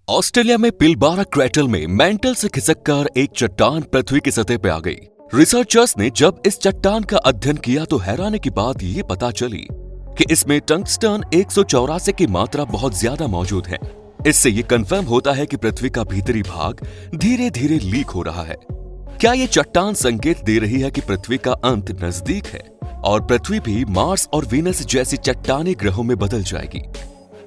Australia में Pilbara क्रैटल में mental से खिसककर एक चट्टान पृथ्वी की सतह पे आ गई। रिसर्चर्स ने जब इस चट्टान का अध्ययन किया तो हैरानी की बात ये पता चली कि इसमें टंगस्टन 184 की मात्रा बहुत ज्यादा मौजूद है। इससे ये कंफर्म होता है कि पृथ्वी का भीतरी भाग धीरे धीरे लीक हो रहा है। क्या ये चट्टान संकेत दे रही है कि पृथ्वी का अंत नजदीक है और पृथ्वी भी मार्स और वीनस जैसी चट्टानी ग्रहों में बदल जाएगी?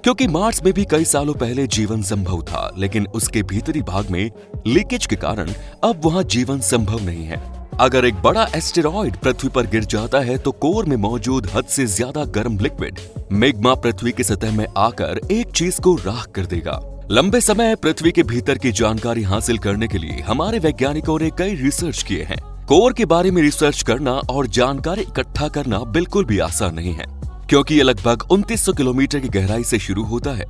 क्योंकि मार्स में भी कई सालों पहले जीवन संभव था, लेकिन उसके भीतरी भाग में लीकेज के कारण अब वहां जीवन संभव नहीं है। अगर एक बड़ा एस्टेरॉयड पृथ्वी पर गिर जाता है तो कोर में मौजूद हद से ज्यादा गर्म लिक्विड मैग्मा पृथ्वी की सतह में आकर एक चीज को राख कर देगा। लंबे समय पृथ्वी के भीतर की जानकारी हासिल करने के लिए हमारे वैज्ञानिकों ने कई रिसर्च किए हैं। कोर के बारे में रिसर्च करना और जानकारी इकट्ठा करना बिल्कुल भी आसान नहीं है, क्योंकि ये लगभग 2900 किलोमीटर की गहराई से शुरू होता है।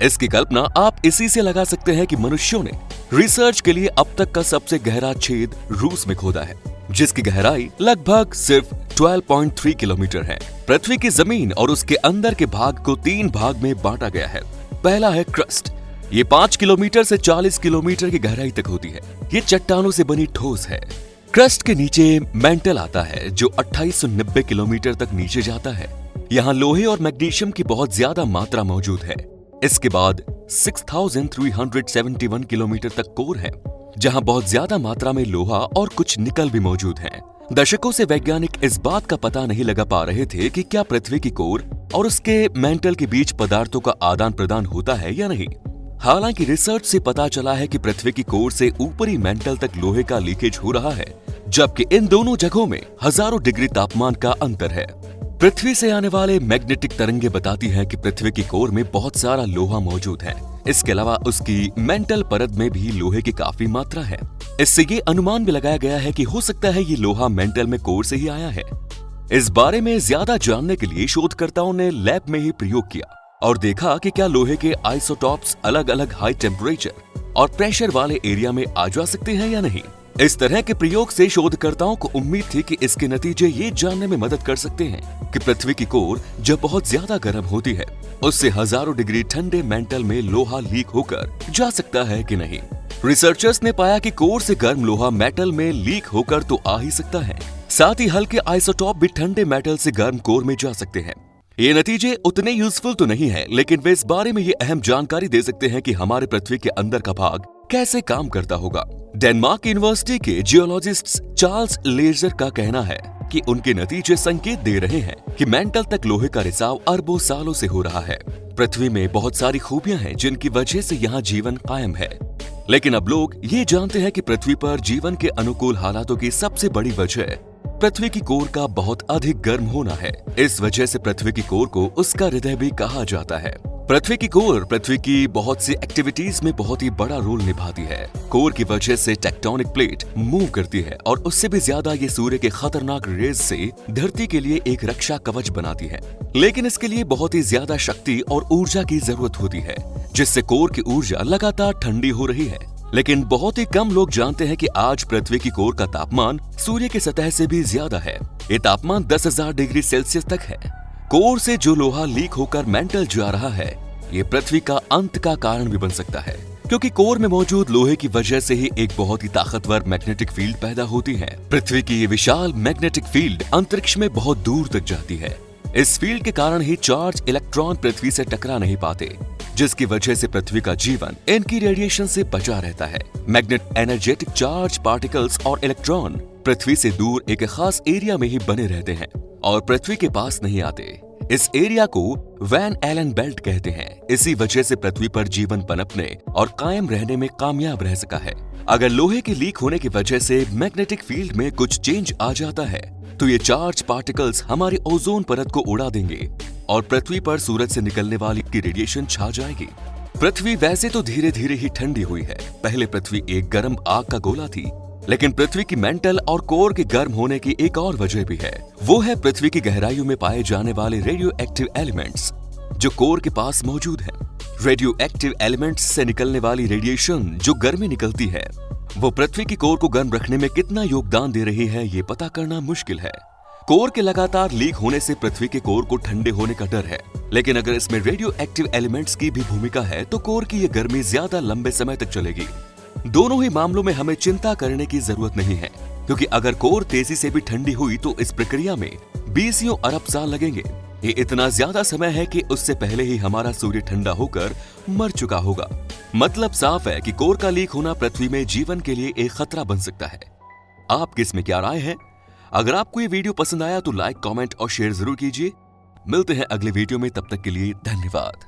इसकी कल्पना आप इसी से लगा सकते हैं कि मनुष्यों ने रिसर्च के लिए अब तक का सबसे गहरा छेद रूस में खोदा है, जिसकी गहराई लगभग सिर्फ 12.3 किलोमीटर है। पृथ्वी की जमीन और उसके अंदर के भाग को 3 भाग में बांटा गया है। पहला है क्रस्ट। ये 5 किलोमीटर से 40 किलोमीटर की गहराई तक होती है। ये चट्टानों से बनी ठोस है। क्रस्ट के नीचे मैंटल आता है जो 2890 किलोमीटर तक नीचे जाता है। यहाँ लोहे और मैग्नीशियम की बहुत ज्यादा मात्रा मौजूद है। इसके बाद 6371 किलोमीटर तक कोर है, जहाँ बहुत ज्यादा मात्रा में लोहा और कुछ निकल भी मौजूद है। दशकों से वैज्ञानिक इस बात का पता नहीं लगा पा रहे थे कि क्या पृथ्वी की कोर और उसके मैंटल के बीच पदार्थों का आदान प्रदान होता है या नहीं। हालांकि रिसर्च से पता चला है कि पृथ्वी की कोर से ऊपरी मैंटल तक लोहे का लीकेज हो रहा है, जबकि इन दोनों जगहों में हजारों डिग्री तापमान का अंतर है। पृथ्वी से आने वाले मैग्नेटिक तरंगे बताती हैं कि पृथ्वी की कोर में बहुत सारा लोहा मौजूद है। इसके अलावा उसकी मेंटल परत में भी लोहे की काफी मात्रा है। इससे ये अनुमान भी लगाया गया है कि हो सकता है ये लोहा मेंटल में कोर से ही आया है। इस बारे में ज्यादा जानने के लिए शोधकर्ताओं ने लैब में ही प्रयोग किया और देखा कि क्या लोहे के आइसोटॉप्स अलग अलग हाई टेम्परेचर और प्रेशर वाले एरिया में आ जा सकते हैं या नहीं। इस तरह के प्रयोग से शोधकर्ताओं को उम्मीद थी कि इसके नतीजे ये जानने में मदद कर सकते हैं कि पृथ्वी की कोर जब बहुत ज्यादा गर्म होती है, उससे हजारों डिग्री ठंडे मेंटल में लोहा लीक होकर जा सकता है कि नहीं। रिसर्चर्स ने पाया कि कोर से गर्म लोहा मेटल में लीक होकर तो आ ही सकता है, साथ ही हल्के आइसोटॉप भी ठंडे मेटल से गर्म कोर में जा सकते हैं। ये नतीजे उतने यूजफुल तो नहीं है, लेकिन वे इस बारे में ये अहम जानकारी दे सकते हैं कि हमारे पृथ्वी के अंदर का भाग कैसे काम करता होगा। डेनमार्क यूनिवर्सिटी के जियोलॉजिस्ट चार्ल्स लेजर का कहना है कि उनके नतीजे संकेत दे रहे हैं कि मेंटल तक लोहे का रिसाव अरबों सालों से हो रहा है। पृथ्वी में बहुत सारी खूबियां हैं जिनकी वजह से यहाँ जीवन कायम है, लेकिन अब लोग ये जानते हैं कि पृथ्वी पर जीवन के अनुकूल हालातों की सबसे बड़ी वजह पृथ्वी की कोर का बहुत अधिक गर्म होना है। इस वजह से पृथ्वी की कोर को उसका हृदय भी कहा जाता है। पृथ्वी की कोर पृथ्वी की बहुत सी एक्टिविटीज में बहुत ही बड़ा रोल निभाती है। कोर की वजह से टेक्टोनिक प्लेट मूव करती है और उससे भी ज्यादा ये सूर्य के खतरनाक रेज से धरती के लिए एक रक्षा कवच बनाती है। लेकिन इसके लिए बहुत ही ज्यादा शक्ति और ऊर्जा की जरूरत होती है, जिससे कोर की ऊर्जा लगातार ठंडी हो रही है। लेकिन बहुत ही कम लोग जानते हैं कि आज पृथ्वी की कोर का तापमान सूर्य की सतह से भी ज्यादा है। ये तापमान 10,000 डिग्री सेल्सियस तक है। कोर से जो लोहा लीक होकर मेंटल जा रहा है, ये पृथ्वी का अंत का कारण भी बन सकता है, क्योंकि कोर में मौजूद लोहे की वजह से ही एक बहुत ही ताकतवर मैग्नेटिक फील्ड पैदा होती है। पृथ्वी की ये विशाल मैग्नेटिक फील्ड अंतरिक्ष में बहुत दूर तक जाती है। इस फील्ड के कारण ही चार्ज इलेक्ट्रॉन पृथ्वी से टकरा नहीं पाते, जिसकी वजह से पृथ्वी का जीवन इनकी रेडिएशन से बचा रहता है। मैग्नेट एनर्जेटिक चार्ज पार्टिकल्स और इलेक्ट्रॉन पृथ्वी से दूर एक खास एरिया में ही बने रहते हैं और पृथ्वी के पास नहीं आते। इस एरिया को वैन एलन बेल्ट कहते हैं। इसी वजह से पृथ्वी पर जीवन पनपने और कायम रहने में कामयाब रह सका है। अगर लोहे के लीक होने की वजह से मैग्नेटिक फील्ड में कुछ चेंज आ जाता है तो ये चार्ज पार्टिकल्स हमारी ओजोन परत को उड़ा देंगे और पृथ्वी पर सूरज से निकलने वाली की रेडिएशन छा जाएगी। पृथ्वी वैसे तो धीरे धीरे ही ठंडी हुई है। पहले पृथ्वी एक गर्म आग का गोला थी, लेकिन पृथ्वी की मेंटल और कोर के गर्म होने की एक और वजह भी है। वो है पृथ्वी की गहराइयों में पाए जाने वाले रेडियो एक्टिव एलिमेंट्स जो कोर के पास मौजूद हैं। रेडियो एक्टिव एलिमेंट्स से निकलने वाली रेडिएशन जो गर्मी निकलती है, वो पृथ्वी की कोर को गर्म रखने में कितना योगदान दे रही है ये पता करना मुश्किल है। कोर के लगातार लीक होने से पृथ्वी के कोर को ठंडे होने का डर है, लेकिन अगर इसमें रेडियो एक्टिव एलिमेंट्स की भी भूमिका है तो कोर की ये गर्मी ज्यादा लंबे समय तक चलेगी। दोनों ही मामलों में हमें चिंता करने की जरूरत नहीं है, क्योंकि अगर कोर तेजी से भी ठंडी हुई तो इस प्रक्रिया में 20 अरब साल लगेंगे। ये इतना ज्यादा समय है कि उससे पहले ही हमारा सूर्य ठंडा होकर मर चुका होगा। मतलब साफ है कि कोर का लीक होना पृथ्वी में जीवन के लिए एक खतरा बन सकता है। आपकी इसमें क्या राय है? अगर आपको ये वीडियो पसंद आया तो लाइक, कमेंट और शेयर जरूर कीजिए। मिलते हैं अगले वीडियो में, तब तक के लिए धन्यवाद।